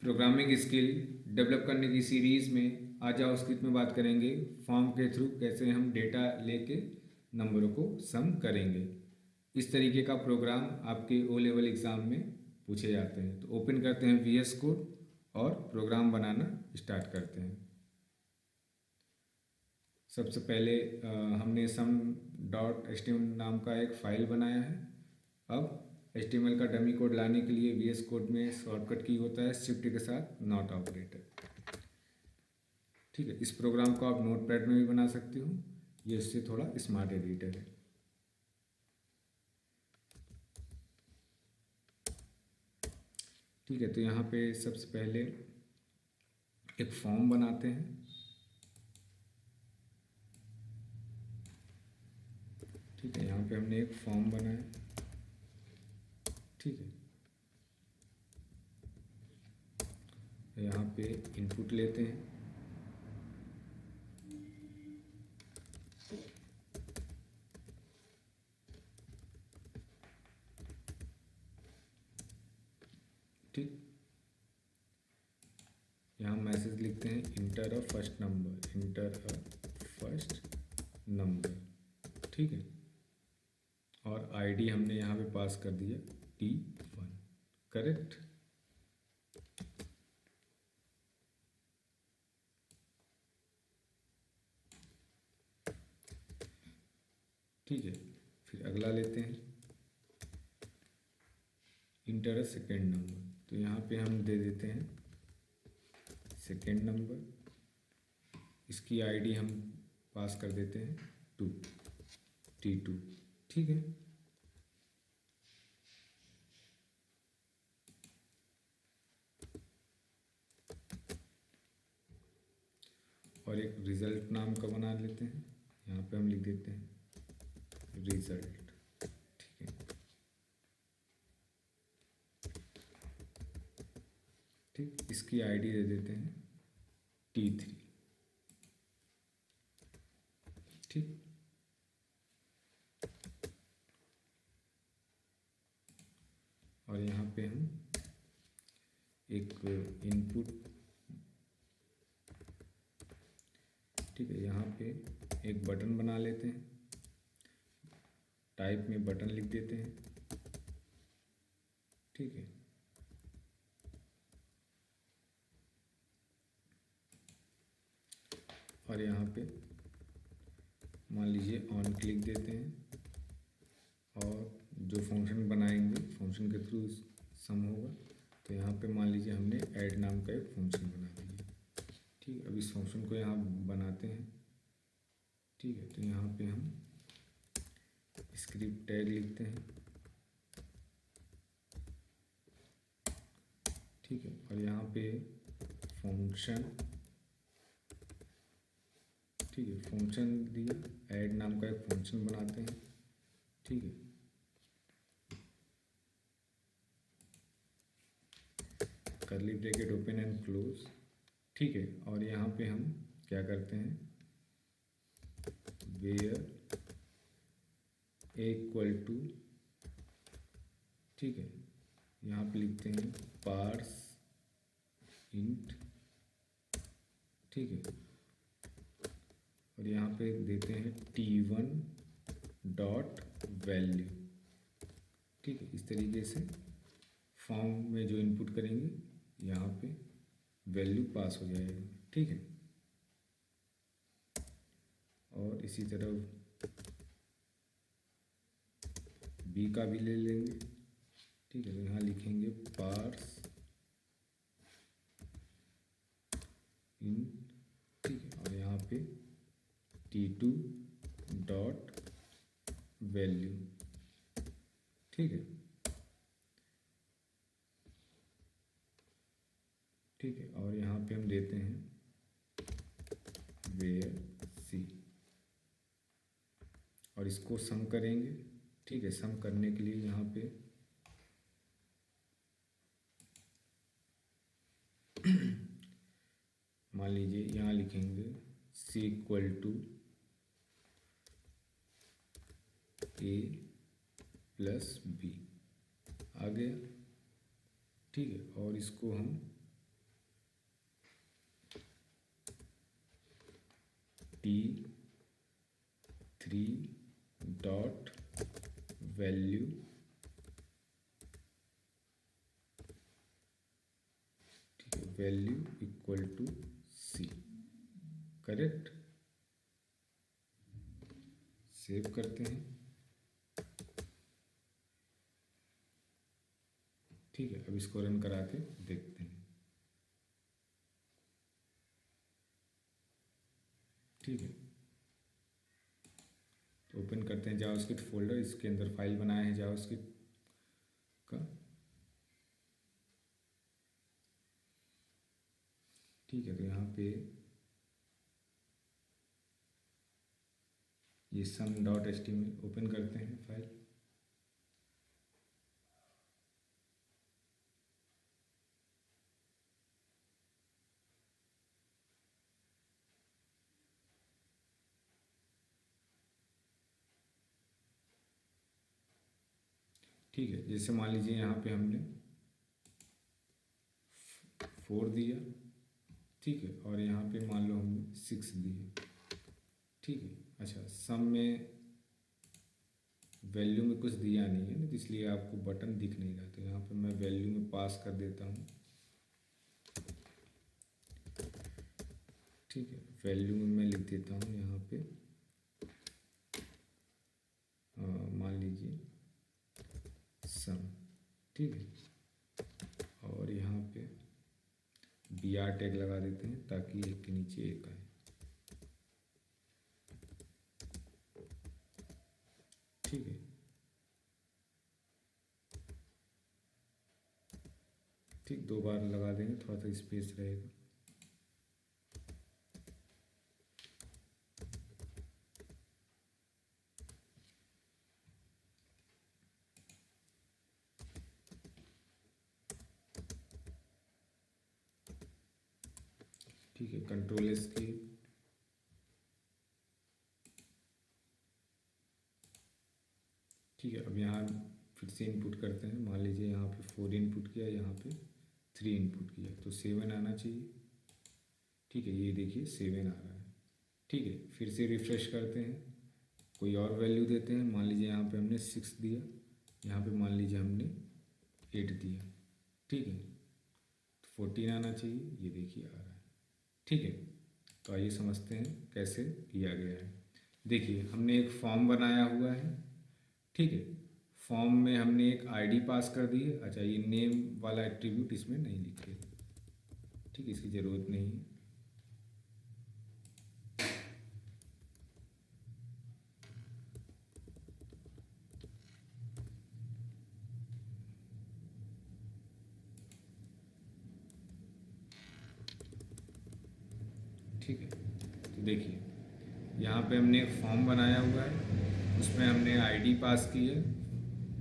Programming skill develop करने की series में आज जावास्क्रिप्ट में बात करेंगे फॉर्म के थ्रू कैसे हम डेटा लेके नंबरों को सम करेंगे। इस तरीके का प्रोग्राम आपके ओ लेवल एग्ज़ाम में पूछे जाते हैं। तो ओपन करते हैं VS कोड और प्रोग्राम बनाना स्टार्ट करते हैं। सबसे पहले हमने सम डॉट HTML नाम का एक फ़ाइल बनाया है। अब HTML का डमी कोड लाने के लिए VS कोड में शॉर्टकट की होता है शिफ्ट के साथ नॉट ऑपरेटर। ठीक है, इस प्रोग्राम को आप नोटपैड में भी बना सकते हो, ये इससे थोड़ा स्मार्ट एडिटर है। ठीक है, तो यहाँ पे सबसे पहले एक फॉर्म बनाते हैं। ठीक है, यहाँ पे हमने एक फॉर्म बनाया। ठीक है, यहाँ पे इनपुट लेते हैं। ठीक, यहाँ मैसेज लिखते हैं inter a first number, inter a first number. ठीक है, और आईडी हमने यहाँ पे पास कर दिया T1। करेक्ट। ठीक है, फिर अगला लेते हैं इंटर अ सेकेंड नंबर। तो यहाँ पे हम दे देते हैं सेकेंड नंबर। इसकी आईडी हम पास कर देते हैं T2। ठीक है, और एक रिज़ल्ट नाम का बना लेते हैं। यहाँ पे हम लिख देते हैं रिज़ल्ट। ठीक है, ठीक, इसकी आईडी दे देते हैं T3। ठीक, और यहाँ पे हम एक इनपुट। ठीक है, यहाँ पे एक बटन बना लेते हैं। टाइप में बटन लिख देते हैं। ठीक है, और यहाँ पे मान लीजिए ऑन क्लिक देते हैं, और जो फंक्शन बनाएंगे फंक्शन के थ्रू सम होगा। तो यहाँ पे मान लीजिए हमने ऐड नाम का एक फंक्शन बना दिया। ठीक है, अब इस फंक्शन को यहाँ बनाते हैं। ठीक है, तो यहाँ पे हम स्क्रिप्ट टैग लिखते हैं। ठीक है, और यहाँ पे फंक्शन। ठीक है, फंक्शन दिया, ऐड नाम का एक फंक्शन बनाते हैं। ठीक है, curly bracket open and close. ठीक है, और यहाँ पे हम क्या करते हैं, वेयर इक्वल टू। ठीक है, यहाँ पे लिखते हैं पार्स इंट। ठीक है, और यहाँ पे देते हैं T1 डॉट वैल्यू। ठीक है, इस तरीके से फॉर्म में जो इनपुट करेंगे यहाँ पे वैल्यू पास हो जाएगा। ठीक है, और इसी तरह बी का भी ले लेंगे। ठीक है, तो यहाँ लिखेंगे पार्स इन। ठीक है, और यहाँ पे T2 डॉट वैल्यू। ठीक है, ठीक है, और यहाँ पे हम देते हैं वेयर सी, और इसको सम करेंगे। ठीक है, सम करने के लिए यहाँ पे मान लीजिए यहाँ लिखेंगे C equal to A plus B। आ गया। ठीक है, और इसको हम T3 dot value value equal to C। Correct, save करते हैं। ठीक है, अब इसको रन करा के देखते हैं। ठीक है, तो ओपन करते हैं जावास्क्रिप्ट फोल्डर, इसके अंदर फाइल बनाया है जावास्क्रिप्ट का। ठीक है, तो यहाँ पे ये sum.html ओपन करते हैं फाइल। ठीक है, जैसे मान लीजिए यहाँ पे हमने 4 दिया, ठीक है, और यहाँ पे मान लो हमने 6 दिए। ठीक है, अच्छा, सम में वैल्यू में कुछ दिया नहीं है ना, तो इसलिए आपको बटन दिख नहीं रहा। तो यहाँ पे मैं वैल्यू में पास कर देता हूँ। ठीक है, वैल्यू में मैं लिख देता हूँ यहाँ पे मान लीजिए सम। ठीक है, और यहाँ पे BR टैग लगा देते हैं ताकि एक के नीचे एक आए। ठीक है, ठीक, 2 बार लगा देंगे, थोड़ा सा स्पेस रहेगा। ठीक है, कंट्रोल एस की। ठीक है, अब यहाँ फिर से इनपुट करते हैं। मान लीजिए यहाँ पे 4 इनपुट किया, यहाँ पे 3 इनपुट किया, तो 7 आना चाहिए। ठीक है, ये देखिए 7 आ रहा है। ठीक है, फिर से रिफ्रेश करते हैं, कोई और वैल्यू देते हैं। मान लीजिए यहाँ पे हमने 6 दिया, यहाँ पे मान लीजिए हमने 8 दिया। ठीक है, तो 14 आना चाहिए, ये देखिए आ रहा है। ठीक है, तो आइए समझते हैं कैसे किया गया है। देखिए, हमने एक फॉर्म बनाया हुआ है। ठीक है, फॉर्म में हमने एक आईडी पास कर दी है। अच्छा, ये नेम वाला एट्रीब्यूट इसमें नहीं लिखे। ठीक है, इसकी ज़रूरत नहीं है। ठीक है, तो देखिए यहाँ पे हमने एक फॉर्म बनाया हुआ है, उसमें हमने आईडी पास की है।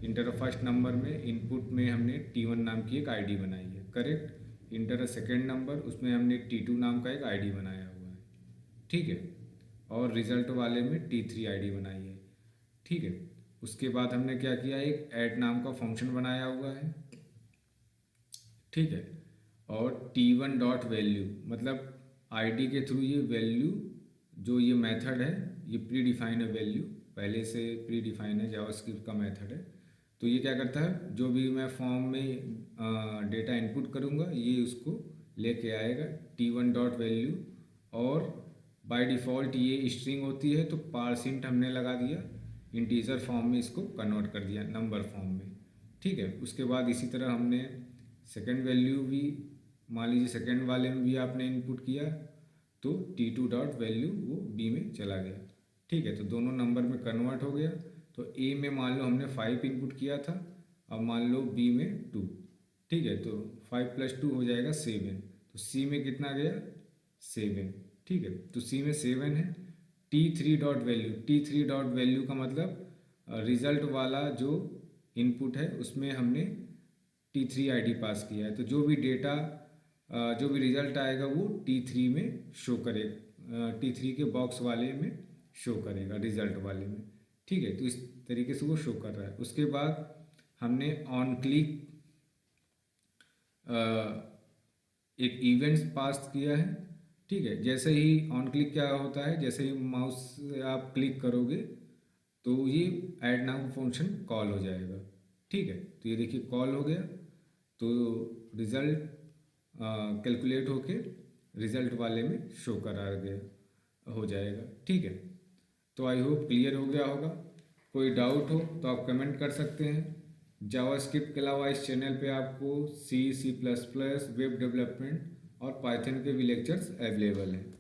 इंटर फर्स्ट नंबर में इनपुट में हमने T1 नाम की एक आईडी बनाई है। करेक्ट, इंटर सेकेंड नंबर, उसमें हमने T2 नाम का एक आईडी बनाया हुआ है। ठीक है, और रिजल्ट वाले में T3 आईडी बनाई है। ठीक है, उसके बाद हमने क्या किया, एक ऐड नाम का फंक्शन बनाया हुआ है। ठीक है, और T1 डॉट वैल्यू, मतलब आईडी के थ्रू ये वैल्यू, जो ये मेथड है, ये प्री डिफाइन है। वैल्यू पहले से प्री डिफाइन है, जावास्क्रिप्ट का मेथड है। तो ये क्या करता है, जो भी मैं फॉर्म में डेटा इनपुट करूँगा, ये उसको लेके आएगा T1 डॉट वैल्यू। और बाय डिफ़ॉल्ट ये स्ट्रिंग होती है, तो पारसेंट हमने लगा दिया, इंटीजर फॉर्म में इसको कन्वर्ट कर दिया नंबर फॉर्म में। ठीक है, उसके बाद इसी तरह हमने सेकेंड वैल्यू भी, मान लीजिए सेकेंड वाले में भी आपने इनपुट किया, तो T2 डॉट वैल्यू वो B में चला गया। ठीक है, तो दोनों नंबर में कन्वर्ट हो गया। तो A में मान लो हमने 5 इनपुट किया था, अब मान लो B में 2। ठीक है, तो 5 + 2 हो जाएगा 7। तो C में कितना गया, 7। ठीक है, तो C में 7 है। T3 dot value, T3 dot value का मतलब रिजल्ट वाला जो इनपुट है उसमें हमने T3 आईडी पास किया है। तो जो भी डेटा, जो भी रिजल्ट आएगा वो T3 में शो करेगा, T3 के बॉक्स वाले में शो करेगा, रिजल्ट वाले में। ठीक है, तो इस तरीके से वो शो कर रहा है। उसके बाद हमने ऑन क्लिक एक इवेंट्स पास किया है। ठीक है। जैसे ही ऑन क्लिक क्या होता है, जैसे ही माउस से आप क्लिक करोगे तो ये ऐड नाउ फंक्शन कॉल हो जाएगा। ठीक है, तो ये देखिए कॉल हो गया, तो रिज़ल्ट कैलकुलेट होके रिज़ल्ट वाले में शो करा गया हो जाएगा। ठीक है, तो आई होप क्लियर हो गया होगा। कोई डाउट हो तो आप कमेंट कर सकते हैं। जावास्क्रिप्ट के अलावा इस चैनल पे आपको C plus plus web development और पाइथन के भी लेक्चर्स अवेलेबल हैं।